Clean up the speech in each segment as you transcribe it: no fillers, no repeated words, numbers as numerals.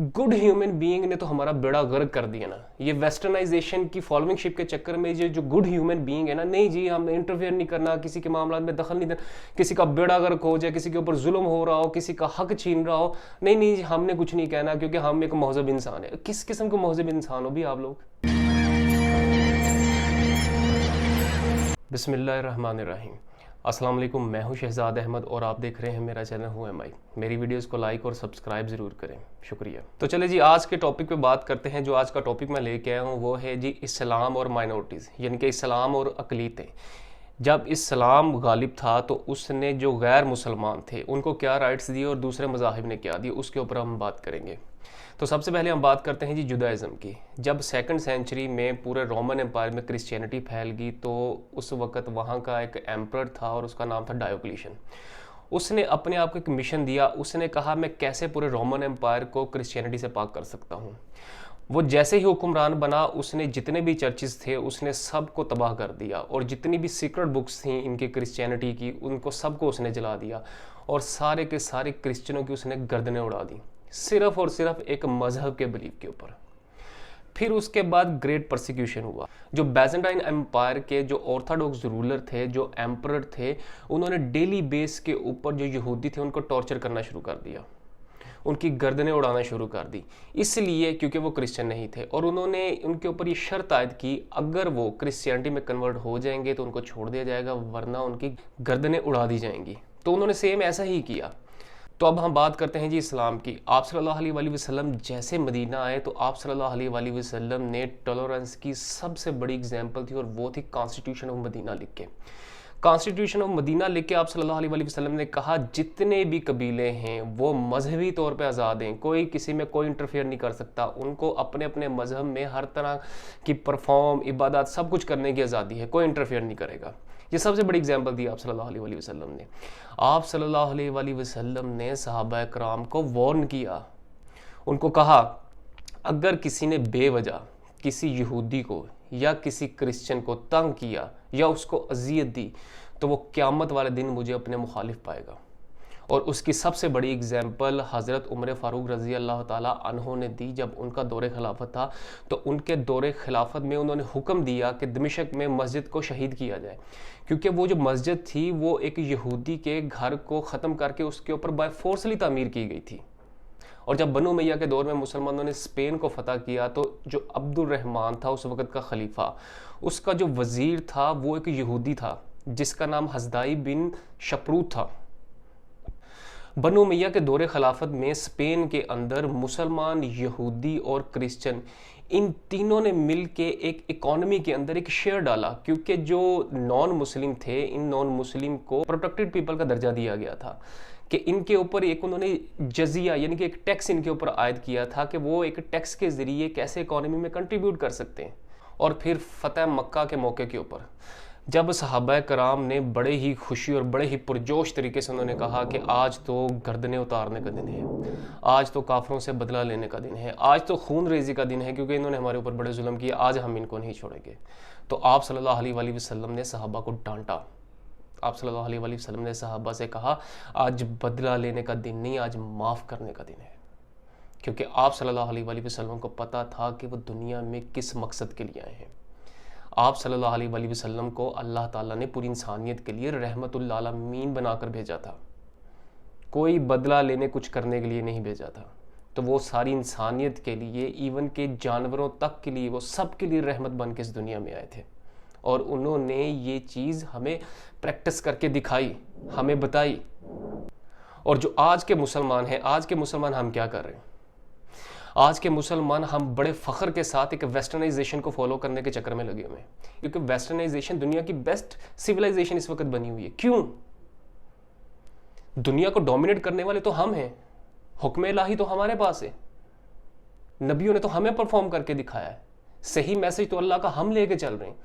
Good human being ने तो हमारा बेड़ा गर्क कर दिया ना। ये वेस्टर्नाइजेशन की फॉलोइंग शिप के चक्कर में जो गुड ह्यूमन बीइंग है ना, नहीं जी हम इंटरफेयर नहीं करना, किसी के मामला में दखल नहीं देना, किसी का बेड़ा गर्क हो जाए, किसी के ऊपर जुल्म हो रहा हो, किसी का हक छीन रहा हो, नहीं नहीं जी हमने कुछ नहीं कहना क्योंकि हम एक महजब इंसान है। किस किस्म के महजब इंसान हो भी आप लोग? बिस्मिल्लाहिर्रहमानिर्रहीम। अस्सलाम वालेकुम, मैं हूं शहजाद अहमद और आप देख रहे हैं मेरा चैनल हूं एम आई। मेरी वीडियोस को लाइक और सब्सक्राइब ज़रूर करें, शुक्रिया। तो चले जी आज के टॉपिक पे बात करते हैं। जो आज का टॉपिक मैं लेके आया हूं वो है जी इस्लाम और माइनॉरिटीज़, यानी कि इस्लाम और अक़लीतें। जब इस्लाम गालिब था तो उसने जो गैर मुसलमान थे उनको क्या राइट्स दिए और दूसरे मज़ाहिब ने क्या दिए, उसके ऊपर हम बात करेंगे। तो सबसे पहले हम बात करते हैं जी जुदाइज़म की। जब 2nd सेंचुरी में पूरे रोमन एम्पायर में क्रिश्चियनिटी फैल गई तो उस वक़्त वहाँ का एक एम्परर था और उसका नाम था डायोक्लिशियन। उसने अपने आप को एक मिशन दिया। उसने कहा मैं कैसे पूरे रोमन एम्पायर को क्रिश्चियनिटी से पाक कर सकता हूँ। वो जैसे ही हुक्मरान बना उसने जितने भी चर्चेस थे उसने सब को तबाह कर दिया और जितनी भी सीक्रेट बुक्स थी इनकी क्रिश्चियनिटी की उनको सबको उसने जला दिया और सारे के सारे क्रिश्चियनों की उसने गर्दनें उड़ा दी, सिर्फ और सिर्फ एक मजहब के बिलीव के ऊपर। फिर उसके बाद ग्रेट परसिक्यूशन हुआ। जो बैजेंटाइन एम्पायर के जो ऑर्थोडॉक्स रूलर थे, जो एम्परर थे, उन्होंने डेली बेस के ऊपर जो यहूदी थे उनको टॉर्चर करना शुरू कर दिया, उनकी गर्दनें उड़ाना शुरू कर दी, इसलिए क्योंकि वो क्रिश्चियन नहीं थे। और उन्होंने उनके ऊपर ये शर्त आयद की अगर वो क्रिश्चियनिटी में कन्वर्ट हो जाएंगे तो उनको छोड़ दिया जाएगा, वरना उनकी गर्दनें उड़ा दी जाएंगी। तो उन्होंने सेम ऐसा ही किया। तो अब हम बात करते हैं जी इस्लाम की। आप सल्लल्लाहु अलैहि वसल्लम जैसे मदीना आए तो आप सल्लल्लाहु अलैहि वसल्लम ने टॉलरेंस की सबसे बड़ी एग्जाम्पल थी और वो थी कॉन्स्टिट्यूशन ऑफ मदीना लिख के। कॉन्स्टिट्यूशन ऑफ मदीना लिख के आप सल्लल्लाहु अलैहि वसल्लम ने कहा जितने भी कबीले हैं वो मजहबी तौर पे आज़ाद हैं, कोई किसी में कोई इंटरफेयर नहीं कर सकता, उनको अपने अपने मजहब में हर तरह की परफॉर्म इबादत सब कुछ करने की आज़ादी है, कोई इंटरफेयर नहीं करेगा। ये सबसे बड़ी एग्जाम्पल दी आप सल्लल्लाहु अलैहि वसल्लम ने। आप सल्लल्लाहु अलैहि वसल्लम ने सहाबा कराम को वार्न किया, उनको कहा अगर किसी ने बेवजह किसी यहूदी को या किसी क्रिश्चियन को तंग किया या उसको अजियत दी तो वो क़यामत वाले दिन मुझे अपने मुखालिफ पाएगा। और उसकी सबसे बड़ी एग्जाम्पल हज़रत उमर फ़ारूक रज़ी अल्लाह ताला अन्हो ने दी। जब उनका दौरे खिलाफत था तो उनके दौरे खिलाफत में उन्होंने हुक्म दिया कि दमिश्क में मस्जिद को शहीद किया जाए, क्योंकि वो जो मस्जिद थी वो एक यहूदी के घर को ख़त्म करके उसके ऊपर बाय फोर्सली तामीर की गई थी। और जब बनु उमय्या के दौर में मुसलमानों ने स्पेन को फतह किया तो जो अब्दुल रहमान था उस वक़्त का खलीफा, उसका जो वज़ीर था वो एक यहूदी था जिसका नाम हज़दाई बिन शप्रूत था। बनु उमय्या के दौरे खिलाफत में स्पेन के अंदर मुसलमान, यहूदी और क्रिश्चियन इन तीनों ने मिल के एक इकॉनमी के अंदर एक शेयर डाला, क्योंकि जो नॉन मुस्लिम थे इन नॉन मुस्लिम को प्रोटेक्टेड पीपल का दर्जा दिया गया था कि इनके ऊपर एक उन्होंने जजिया यानी कि एक टैक्स इनके ऊपर आयद किया था कि वो एक टैक्स के ज़रिए कैसे इकॉनमी में कंट्रीब्यूट कर सकते हैं। और फिर फ़तह मक्का के मौके के ऊपर जब सहाबा कराम ने बड़े ही खुशी और बड़े ही पुरजोश तरीके से उन्होंने कहा कि आज तो गर्दनें उतारने का दिन है, आज तो काफरों से बदला लेने का दिन है, आज तो खून रेजी का दिन है क्योंकि इन्होंने हमारे ऊपर बड़े जुल्म किए, आज हम इनको नहीं छोड़ेंगे। तो आप सल्लल्लाहु अलैहि वसल्लम ने सहाबा को डांटा। आप सल्लल्लाहु अलैहि वसल्लम ने सहाबा से कहा आज बदला लेने का दिन नहीं, आज माफ़ करने का दिन है, क्योंकि आप सल्लल्लाहु अलैहि वसल्लम को पता था कि वो दुनिया में किस मकसद के लिए आए हैं। आप सल्लल्लाहु अलैहि वसल्लम को अल्लाह ताला ने पूरी इंसानियत के लिए रहमतुल आलमीन बनाकर भेजा था, कोई बदला लेने कुछ करने के लिए नहीं भेजा था। तो वो सारी इंसानियत के लिए, इवन के जानवरों तक के लिए, वो सब के लिए रहमत बन के इस दुनिया में आए थे। और उन्होंने ये चीज़ हमें प्रैक्टिस करके दिखाई, हमें बताई। और जो आज के मुसलमान हैं, आज के मुसलमान हम क्या कर रहे हैं? आज के मुसलमान हम बड़े फ़ख्र के साथ एक वेस्टर्नाइजेशन को फॉलो करने के चक्कर में लगे हुए हैं, क्योंकि वेस्टर्नाइजेशन दुनिया की बेस्ट सिविलाइजेशन इस वक्त बनी हुई है। क्यों? दुनिया को डोमिनेट करने वाले तो हम हैं, हुक्म इलाही तो हमारे पास है, नबियों ने तो हमें परफॉर्म करके दिखाया है, सही मैसेज तो अल्लाह का हम लेके चल रहे हैं।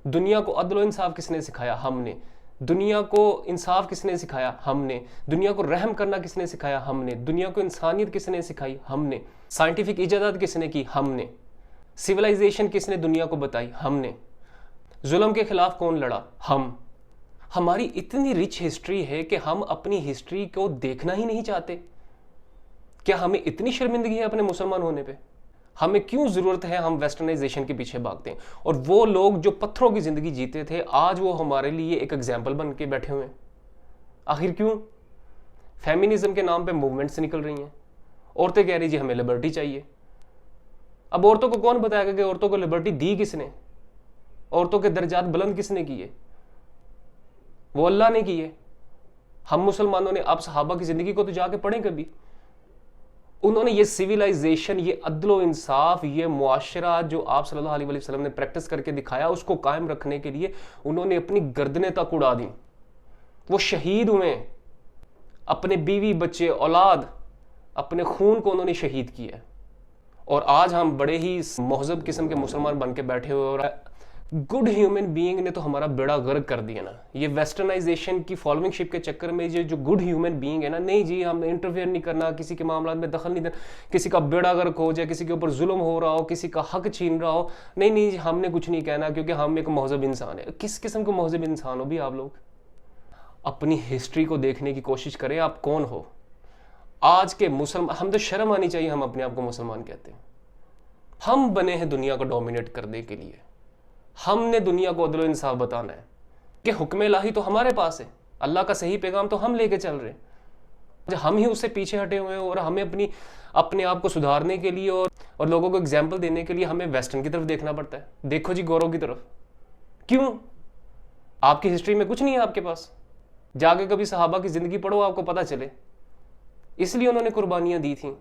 दुनिया को अदल व इंसाफ किसने सिखाया? हमने। दुनिया को इंसाफ किसने सिखाया? हमने। दुनिया को रहम करना किसने सिखाया? हमने। दुनिया को इंसानियत किसने सिखाई? हमने। साइंटिफिक इजादात किसने की? हमने। सिविलाइजेशन किसने दुनिया को बताई? हमने। जुल्म के खिलाफ कौन लड़ा? हम। हमारी इतनी रिच हिस्ट्री है कि हम अपनी हिस्ट्री को देखना ही नहीं चाहते। کیا ہمیں اتنی شرمندگی ہے اپنے مسلمان ہونے پہ؟ ہمیں کیوں ضرورت ہے ہم ویسٹرنائزیشن کے پیچھے بھاگتے ہیں؟ اور وہ لوگ جو پتھروں کی زندگی جیتے تھے آج وہ ہمارے لیے ایک ایگزامپل بن کے بیٹھے ہوئے ہیں۔ آخر کیوں؟ فیمینزم کے نام پہ موومنٹس نکل رہی ہیں، عورتیں کہہ رہی جی ہمیں لبرٹی چاہیے۔ اب عورتوں کو کون بتائے گا کہ عورتوں کو لبرٹی دی کس نے؟ عورتوں کے درجات بلند کس نے کیے؟ وہ اللہ نے کیے۔ ہم مسلمانوں نے اب صحابہ کی زندگی کو تو جا کے پڑھیں کبھی، انہوں نے یہ سویلائزیشن، یہ عدل و انصاف، یہ معاشرہ جو آپ صلی اللہ علیہ وسلم نے پریکٹس کر کے دکھایا، اس کو قائم رکھنے کے لیے انہوں نے اپنی گردنیں تک اڑا دیں۔ وہ شہید ہوئے، اپنے بیوی بچے اولاد، اپنے خون کو انہوں نے شہید کیا۔ اور آج ہم بڑے ہی مہذب قسم کے مسلمان بن کے بیٹھے ہوئے، اور گڈ ہیومن بینگ نے تو ہمارا بیڑا غرق کر دیا نا۔ یہ ویسٹرنائزیشن کی فالوئنگ شپ کے چکر میں یہ جو گڈ ہیومن بینگ ہے نا، نہیں جی ہم انٹرفیئر نہیں کرنا، کسی کے معاملات میں دخل نہیں دینا، کسی کا بیڑا غرق ہو جائے، کسی کے اوپر ظلم ہو رہا ہو، کسی کا حق چھین رہا ہو، نہیں جی ہم نے کچھ نہیں کہنا کیونکہ ہم ایک مہذب انسان ہے۔ کس قسم کے مہذب انسان ہو بھی آپ لوگ؟ اپنی ہسٹری کو دیکھنے کی کوشش کریں، آپ کون ہو؟ آج کے مسلمان، ہم تو شرم آنی چاہیے ہم اپنے آپ کو مسلمان کہتے ہیں۔ ہم بنے ہیں دنیا کو ڈومینیٹ کرنے کے لیے، ہم نے دنیا کو عدل و انصاف بتانا ہے کہ حکم الہی تو ہمارے پاس ہے، اللہ کا صحیح پیغام تو ہم لے کے چل رہے ہیں۔ ہم ہی اس سے پیچھے ہٹے ہوئے ہیں، اور ہمیں اپنے آپ کو سدھارنے کے لیے اور لوگوں کو ایگزامپل دینے کے لیے ہمیں ویسٹرن کی طرف دیکھنا پڑتا ہے۔ دیکھو جی گوروں کی طرف، کیوں؟ آپ کی ہسٹری میں کچھ نہیں ہے آپ کے پاس؟ جا کے کبھی صحابہ کی زندگی پڑھو، آپ کو پتہ چلے۔ اس لیے انہوں نے قربانیاں دی تھیں،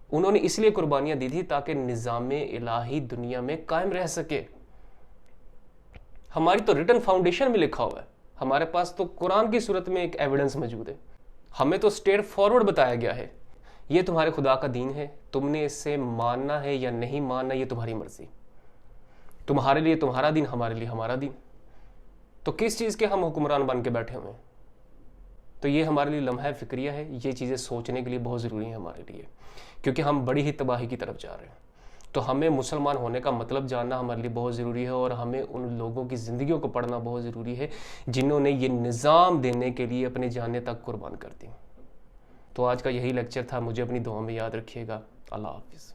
انہوں نے اس لیے قربانیاں دی تھی تاکہ نظام الہی دنیا میں قائم رہ سکے۔ ہماری تو ریٹن فاؤنڈیشن میں لکھا ہوا ہے، ہمارے پاس تو قرآن کی صورت میں ایک ایویڈنس موجود ہے، ہمیں تو اسٹیٹ فارورڈ بتایا گیا ہے، یہ تمہارے خدا کا دین ہے، تم نے اس سے ماننا ہے یا نہیں ماننا یہ تمہاری مرضی، تمہارے لیے تمہارا دین، ہمارے لیے ہمارا دین۔ تو کس چیز کے ہم حکمران بن کے بیٹھے ہوئے ہیں؟ تو یہ ہمارے لیے لمحہ فکریہ ہے، یہ چیزیں سوچنے کے لیے بہت ضروری ہیں ہمارے لیے، کیونکہ ہم بڑی ہی تباہی کی طرف جا رہے ہیں۔ تو ہمیں مسلمان ہونے کا مطلب جاننا ہمارے لیے بہت ضروری ہے، اور ہمیں ان لوگوں کی زندگیوں کو پڑھنا بہت ضروری ہے جنہوں نے یہ نظام دینے کے لیے اپنے جانیں تک قربان کر دی۔ تو آج کا یہی لیکچر تھا، مجھے اپنی دعا میں یاد رکھیے گا۔ اللہ حافظ۔